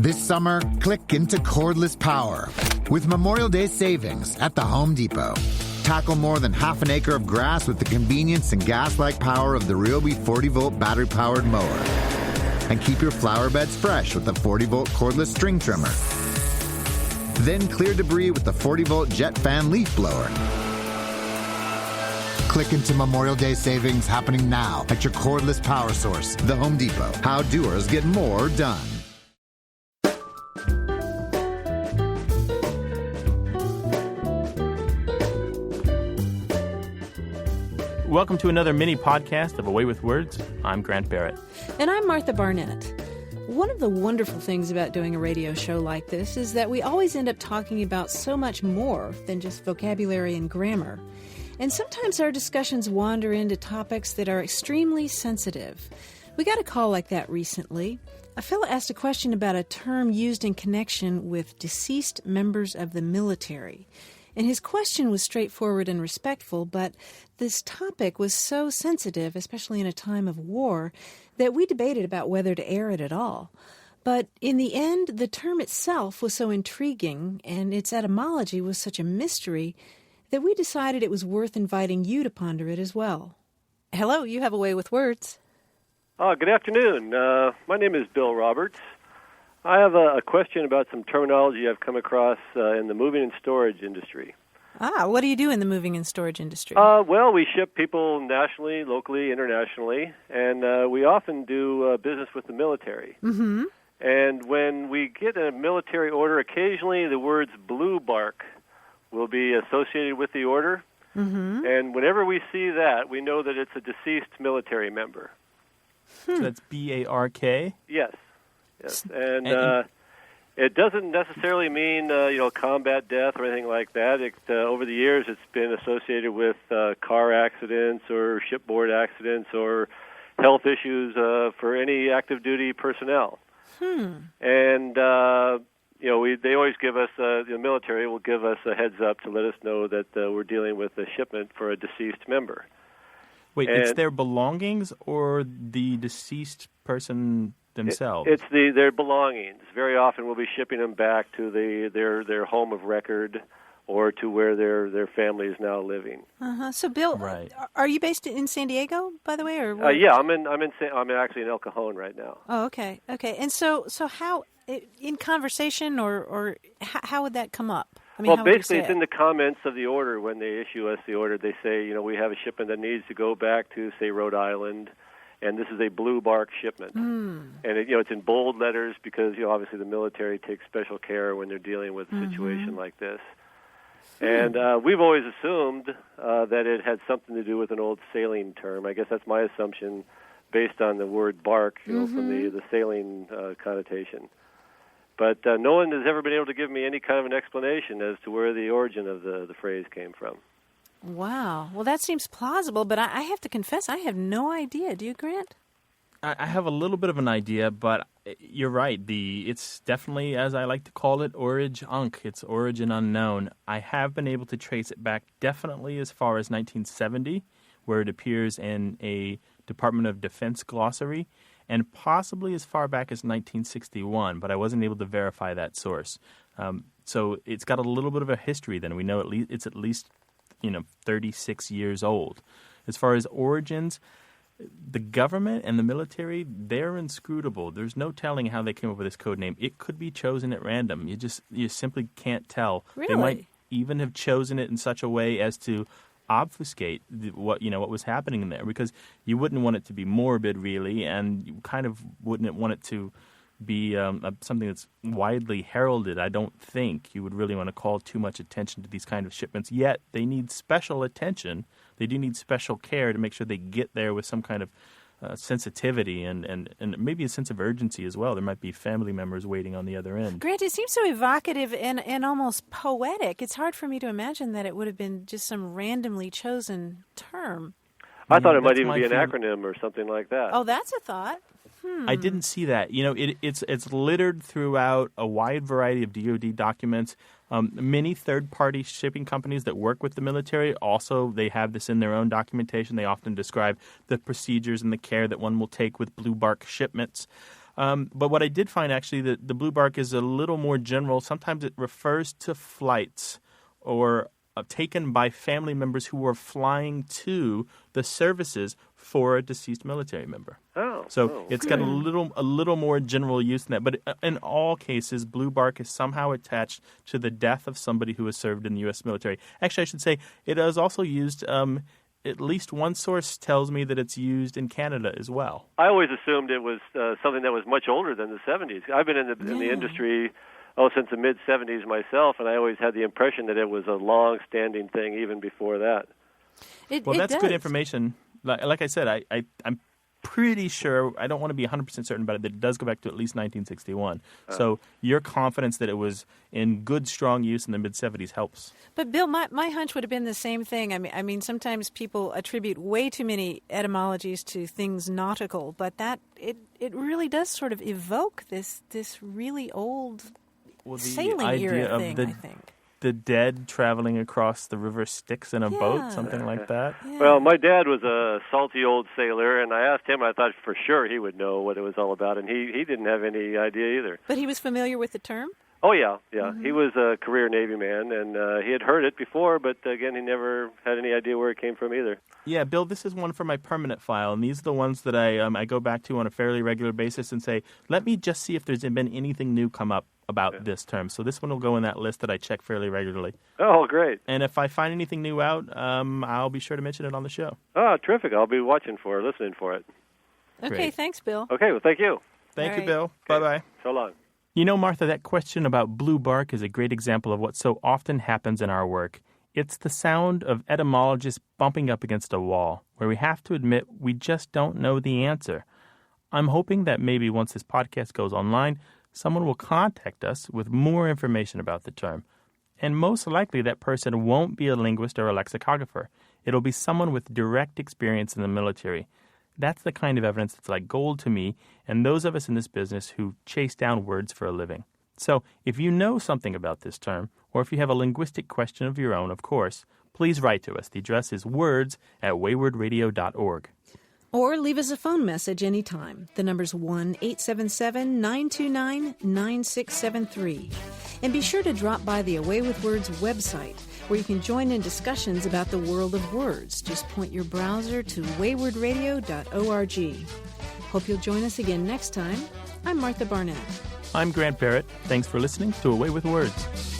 This summer, click into cordless power with Memorial Day savings at the Home Depot. Tackle more than half an acre of grass with the convenience and gas-like power of the Ryobi 40-volt battery-powered mower. And keep your flower beds fresh with the 40-volt cordless string trimmer. Then clear debris with the 40-volt jet fan leaf blower. Click into Memorial Day savings happening now at your cordless power source, the Home Depot. How doers get more done. Welcome to another mini podcast of Away with Words. I'm Grant Barrett. And I'm Martha Barnett. One of the wonderful things about doing a radio show like this is that we always end up talking about so much more than just vocabulary and grammar. And sometimes our discussions wander into topics that are extremely sensitive. We got a call like that recently. A fellow asked a question about a term used in connection with deceased members of the military. And his question was straightforward and respectful, but this topic was so sensitive, especially in a time of war, that we debated about whether to air it at all. But in the end, the term itself was so intriguing, and its etymology was such a mystery, that we decided it was worth inviting you to ponder it as well. Hello, you have a way with words. Good afternoon. My name is Bill Roberts. I have a question about some terminology I've come across in the moving and storage industry. What do you do in the moving and storage industry? Well, we ship people nationally, locally, internationally, and we often do business with the military. Mm-hmm. And when we get a military order, occasionally the words blue bark will be associated with the order. Mm-hmm. And whenever we see that, we know that it's a deceased military member. So that's B-A-R-K? Yes. Yes, and it doesn't necessarily mean combat death or anything like that. Over the years, it's been associated with car accidents or shipboard accidents or health issues for any active duty personnel. And they always give us the military will give us a heads up to let us know that we're dealing with a shipment for a deceased member. Wait, it's their belongings or the deceased person themselves? It's their belongings. Very often we'll be shipping them back to their home of record or to where their family is now living. So, Bill, right. Are you based in San Diego, by the way, or yeah, I'm actually in El Cajon right now. Oh, okay. And so how in conversation or how would that come up? I mean, well, basically, it's in the comments of the order when they issue us the order. They say, we have a shipment that needs to go back to, say, Rhode Island, and this is a blue bark shipment. And it's in bold letters because obviously the military takes special care when they're dealing with a situation like this. And we've always assumed that it had something to do with an old sailing term. I guess that's my assumption based on the word bark, from the sailing connotation. But no one has ever been able to give me any kind of an explanation as to where the origin of the phrase came from. Wow. Well, that seems plausible, but I have to confess, I have no idea. Do you, Grant? I have a little bit of an idea, but you're right. It's definitely, as I like to call it, origin unk. It's origin unknown. I have been able to trace it back definitely as far as 1970, where it appears in a Department of Defense glossary, and possibly as far back as 1961, but I wasn't able to verify that source. So it's got a little bit of a history then. We know it's at least 36 years old. As far as origins, the government and the military, they're inscrutable. There's no telling how they came up with this code name. It could be chosen at random. You simply can't tell. Really? They might even have chosen it in such a way as to obfuscate what was happening in there, because you wouldn't want it to be morbid, really, and you kind of wouldn't want it to be something that's widely heralded. I don't think you would really want to call too much attention to these kind of shipments, yet they need special attention. They do need special care to make sure they get there with some kind of sensitivity and maybe a sense of urgency as well. There might be family members waiting on the other end. Grant, it seems so evocative and almost poetic. It's hard for me to imagine that it would have been just some randomly chosen term. I thought it might even be an acronym or something like that. Oh, that's a thought. I didn't see that. It's littered throughout a wide variety of DoD documents. Many third-party shipping companies that work with the military also, they have this in their own documentation. They often describe the procedures and the care that one will take with blue bark shipments. But what I did find, actually, that the blue bark is a little more general. Sometimes it refers to flights or taken by family members who were flying to the services for a deceased military member. It's got a little more general use than that. But in all cases, blue bark is somehow attached to the death of somebody who has served in the U.S. military. Actually, I should say it is also used. At least one source tells me that it's used in Canada as well. I always assumed it was something that was much older than the 70s. I've been in the industry since the mid-70s myself, and I always had the impression that it was a long-standing thing even before that. That's good information. Like I said, I'm pretty sure, I don't want to be 100% certain about it, that it does go back to at least 1961. So your confidence that it was in good, strong use in the mid-70s helps. But, Bill, my hunch would have been the same thing. I mean, sometimes people attribute way too many etymologies to things nautical, but it really does sort of evoke this really old sailing era thing, I think. The dead traveling across the river Styx in a boat, something like that? Yeah. Well, my dad was a salty old sailor, and I asked him, I thought for sure he would know what it was all about, and he didn't have any idea either. But he was familiar with the term? Oh, yeah. Mm-hmm. He was a career Navy man, and he had heard it before, but again, he never had any idea where it came from either. Yeah, Bill, this is one for my permanent file, and these are the ones that I go back to on a fairly regular basis and say, let me just see if there's been anything new come up about this term. So this one will go in that list that I check fairly regularly. Oh, great. And if I find anything new out, I'll be sure to mention it on the show. Oh, terrific. I'll be listening for it. Okay, Great. Thanks, Bill. Okay, well, thank you. Thank you, right. Bill. Okay. Bye-bye. So long. You know, Martha, that question about blue bark is a great example of what so often happens in our work. It's the sound of etymologists bumping up against a wall, where we have to admit we just don't know the answer. I'm hoping that maybe once this podcast goes online, someone will contact us with more information about the term. And most likely that person won't be a linguist or a lexicographer. It'll be someone with direct experience in the military. That's the kind of evidence that's like gold to me and those of us in this business who chase down words for a living. So if you know something about this term, or if you have a linguistic question of your own, of course, please write to us. The address is words@waywardradio.org. Or leave us a phone message anytime. The number's 1-877-929-9673. And be sure to drop by the Away with Words website, where you can join in discussions about the world of words. Just point your browser to waywardradio.org. Hope you'll join us again next time. I'm Martha Barnett. I'm Grant Barrett. Thanks for listening to Away with Words.